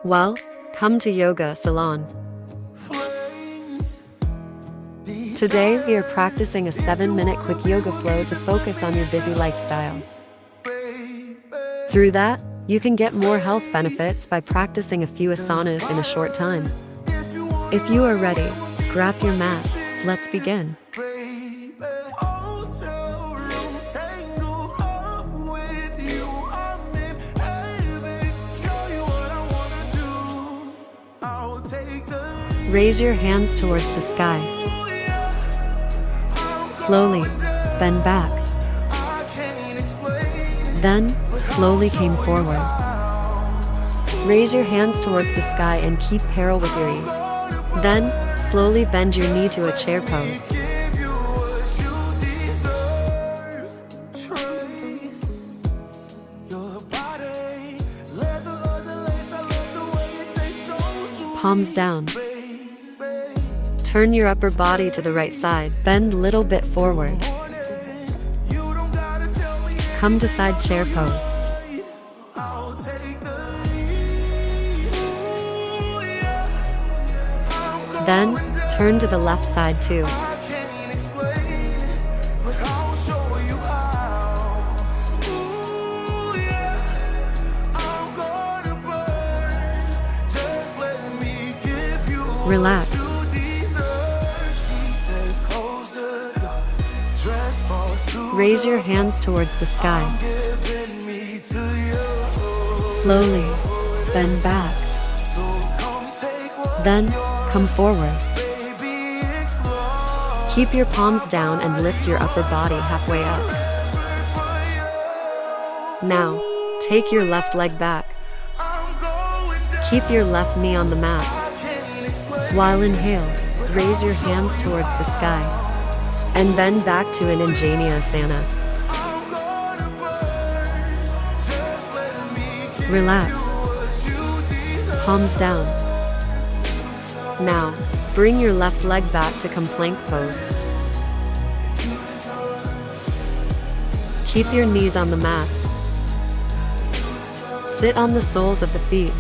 Well, come to Yoga Ceylon. Today we are practicing a 7-minute quick yoga flow to focus on your busy lifestyle. Through that, you can get more health benefits by practicing a few asanas in a short time. If you are ready, grab your mat. Let's begin. Raise your hands towards the sky. Slowly, bend back. Then, slowly come forward. Raise your hands towards the sky and keep parallel with your ease. Then, slowly bend your knee to a chair pose. Palms down. Turn your upper body to the right side. Bend a little bit forward. Come to side chair pose. Then, turn to the left side too. Relax. Raise your hands towards the sky. Slowly, bend back. Then, come forward. Keep your palms down and lift your upper body halfway up. Now, take your left leg back. Keep your left knee on the mat. While inhale, raise your hands towards the sky. And bend back to an Ujjainasana. Relax. Palms down. Now, bring your left leg back to plank pose. Keep your knees on the mat. Sit on the soles of the feet.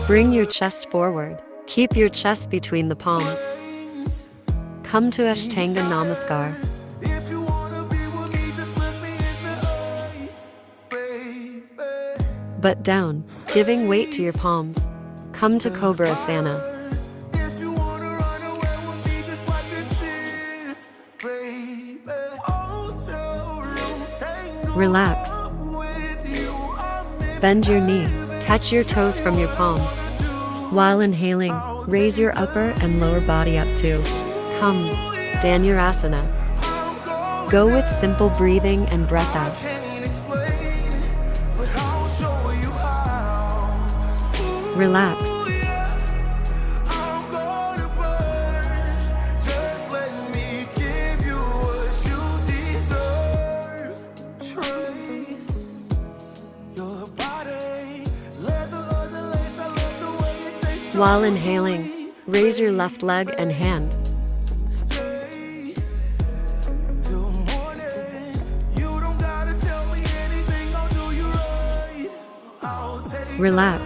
Bring your chest forward. Keep your chest between the palms. Come to Ashtanga Namaskar. Butt down, giving weight to your palms. Come to Cobra Asana. Relax. Bend your knee. Catch your toes from your palms. While inhaling, raise your upper and lower body up too. Come, Dhanurasana. Go with simple breathing and breath out. Relax. While inhaling, raise your left leg and hand. Relax.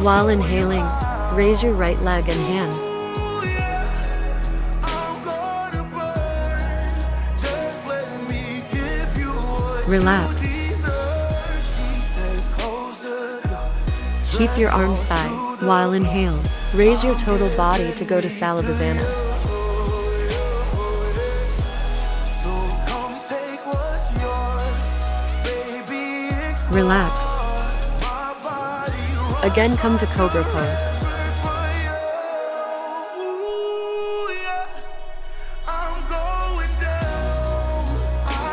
While inhaling, raise your right leg and hand. Relax. Keep your arms side. While inhale, raise your total body to go to Salabhasana. Relax. Again, come to Cobra pose.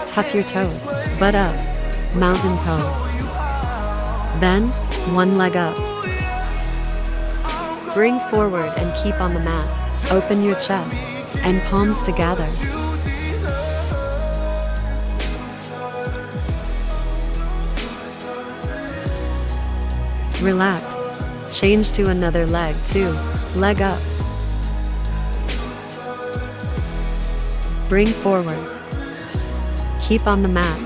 Tuck your toes, butt up, mountain pose. Then, one leg up. Bring forward and keep on the mat. Open your chest and palms together. Relax. Change to another leg, 2. Leg up. Bring forward. Keep on the mat.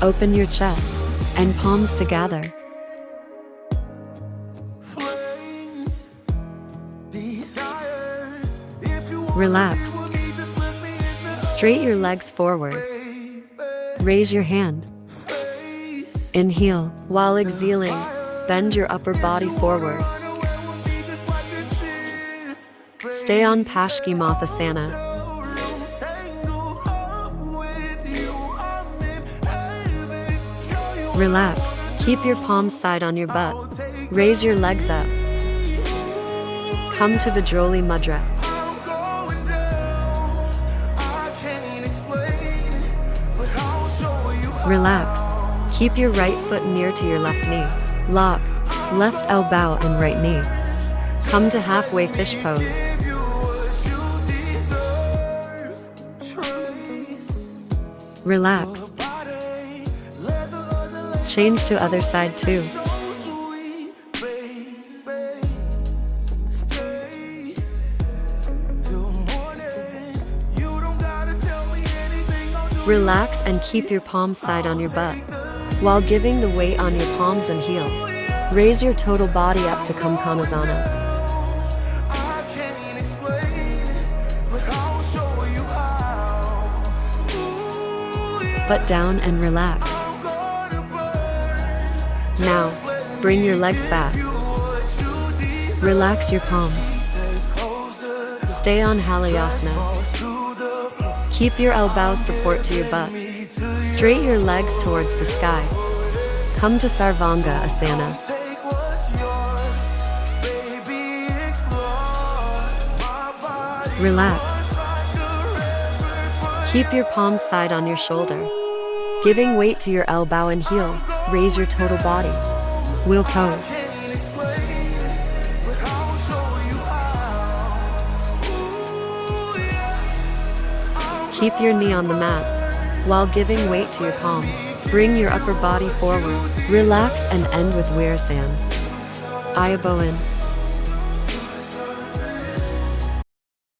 Open your chest and palms together. Relax. Straight your legs forward. Raise your hand. Inhale. While exhaling, bend your upper body forward. Stay on 𝗙𝗙𝗟𝗟𝗢𝗪. Relax. Keep your palms side on your butt. Raise your legs up. Come to Vajroli Mudra. Relax. Keep your right foot near to your left knee. Lock left elbow and right knee. Come to halfway fish pose. Relax. Change to other side, 2. Relax and keep your palms side on your butt, while giving the weight on your palms and heels. Raise your total body up to 𝗙𝗪𝗟𝗪𝗪𝗪. Butt down and relax. Now, bring your legs back. Relax your palms. Stay on Halayasana. Keep your elbows support to your butt. Straight your legs towards the sky. Come to Sarvanga Asana. Relax. Keep your palms side on your shoulder. Giving weight to your elbow and heel, raise your total body. Wheel pose. Keep your knee on the mat, while giving weight to your palms. Bring your upper body forward. Relax and end with 𝗙𝗪𝗟𝗪𝗪𝗪𝗪. Ayaboin.